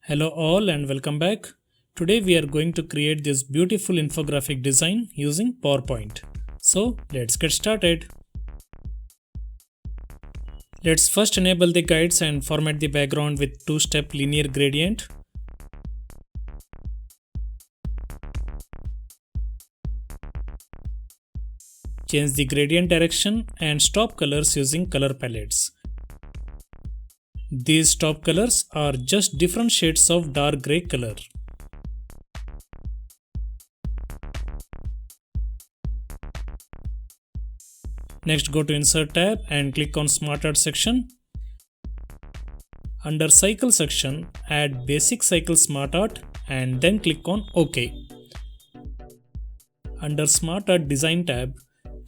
Hello all and welcome back. Today we are going to create this beautiful infographic design using PowerPoint. So let's get started. Let's first enable the guides and format the background with two-step linear gradient. Change the gradient direction and stop colors using color palettes. These stop colors are just different shades of dark gray color. Next, go to Insert tab and click on Smart Art section. Under Cycle section, add Basic Cycle Smart Art and then click on OK. Under Smart Art Design tab,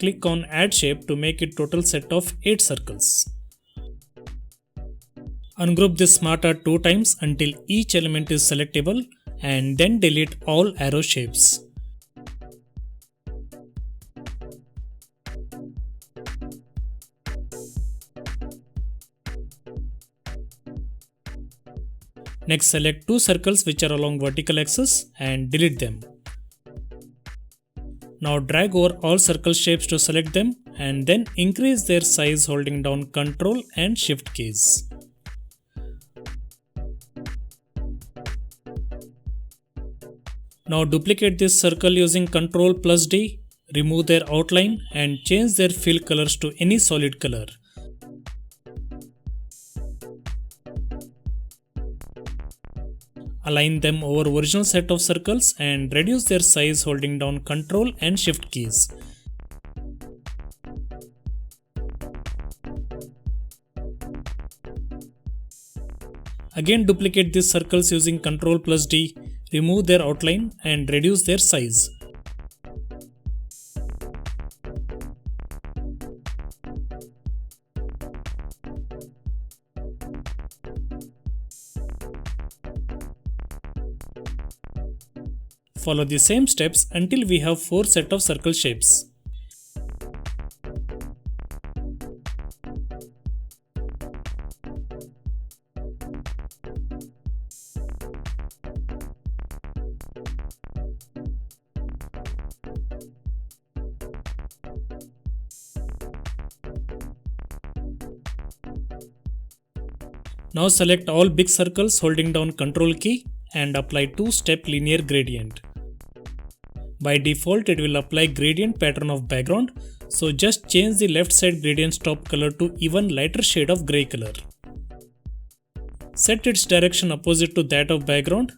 click on Add Shape to make a total set of 8 circles. Ungroup this Smart Art 2 times until each element is selectable and then delete all arrow shapes. Next, select 2 circles which are along vertical axis and delete them. Now drag over all circle shapes to select them and then increase their size holding down Ctrl and Shift keys. Now duplicate this circle using Ctrl+D, remove their outline and change their fill colors to any solid color. Align them over original set of circles and reduce their size holding down Ctrl and Shift keys. Again duplicate these circles using Ctrl+D, remove their outline and reduce their size. Follow the same steps until we have 4 sets of circle shapes. Now select all big circles holding down Ctrl key and apply 2-step linear gradient. By default, it will apply gradient pattern of background, so just change the left side gradient stop color to even lighter shade of gray color. Set its direction opposite to that of background.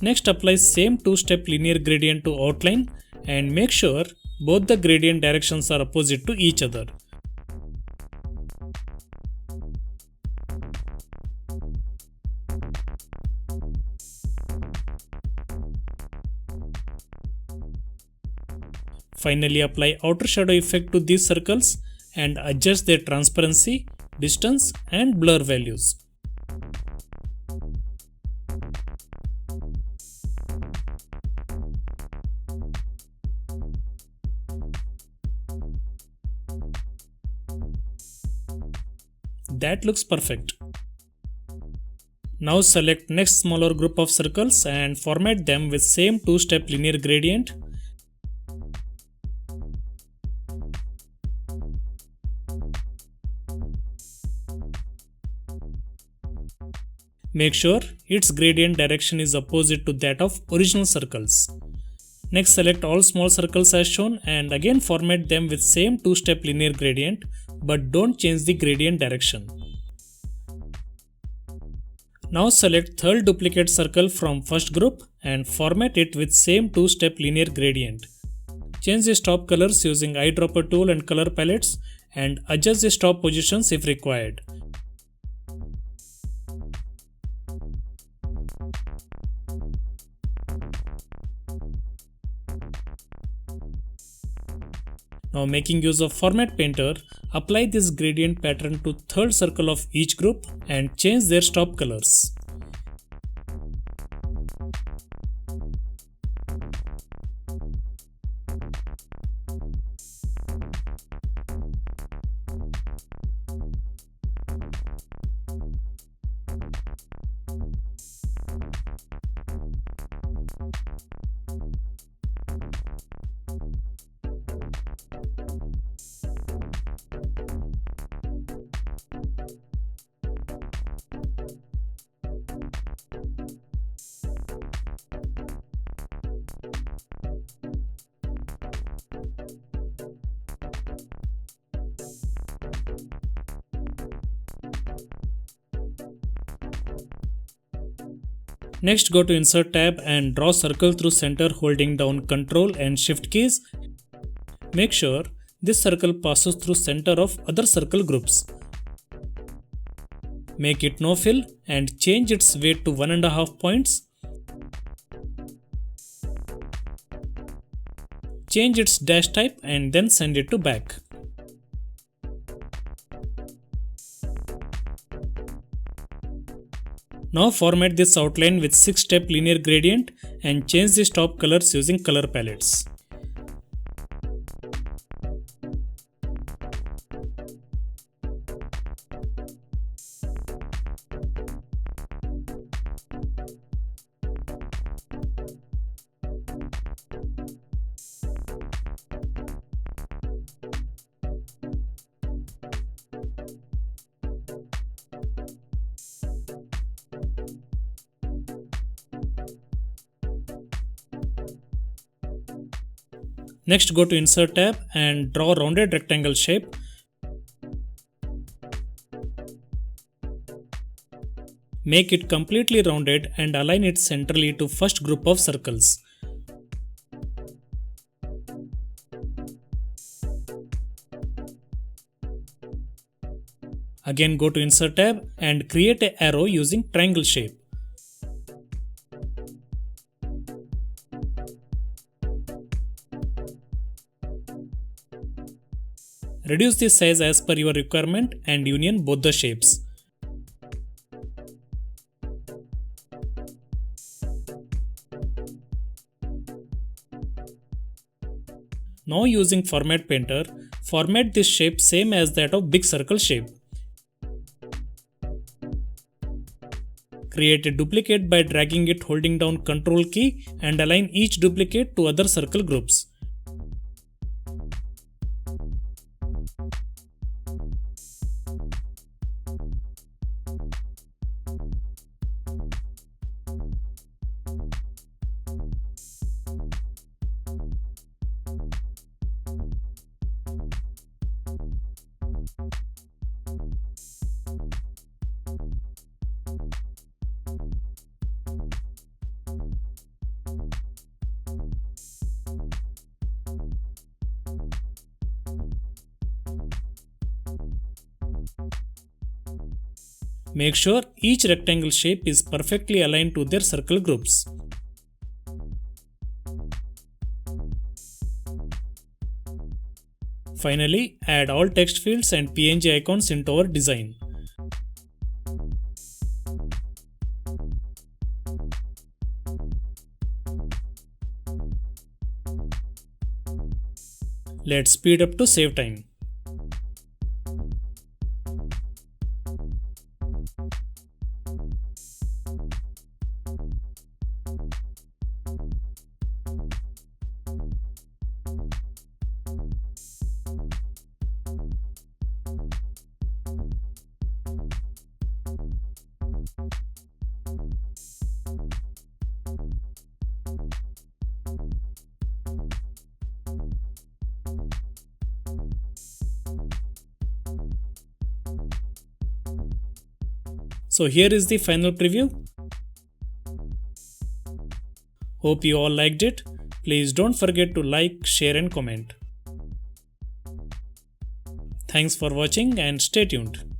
Next, apply same 2-step linear gradient to outline and make sure both the gradient directions are opposite to each other. Finally, apply outer shadow effect to these circles and adjust their transparency, distance and blur values. That looks perfect. Now select next smaller group of circles and format them with same 2-step linear gradient. Make sure its gradient direction is opposite to that of original circles. Next, select all small circles as shown and again format them with same 2-step linear gradient, but don't change the gradient direction. Now select third duplicate circle from first group and format it with same 2-step linear gradient. Change the stop colors using eyedropper tool and color palettes and adjust the stop positions if required. Now making use of Format Painter, apply this gradient pattern to third circle of each group and change their stop colors. Next, go to Insert tab and draw circle through center holding down Ctrl and Shift keys. Make sure this circle passes through center of other circle groups. Make it no fill and change its weight to 1.5 points. Change its dash type and then send it to back. Now format this outline with 6-step linear gradient and change the top colors using color palettes. Next, go to Insert tab and draw a rounded rectangle shape. Make it completely rounded and align it centrally to first group of circles. Again, go to Insert tab and create an arrow using triangle shape. Reduce the size as per your requirement and union both the shapes. Now using Format Painter, format this shape same as that of big circle shape. Create a duplicate by dragging it holding down Ctrl key and align each duplicate to other circle groups. Make sure each rectangle shape is perfectly aligned to their circle groups. Finally, add all text fields and PNG icons into our design. Let's speed up to save time. So here is the final preview. Hope you all liked it. Please don't forget to like, share and comment. Thanks for watching and stay tuned.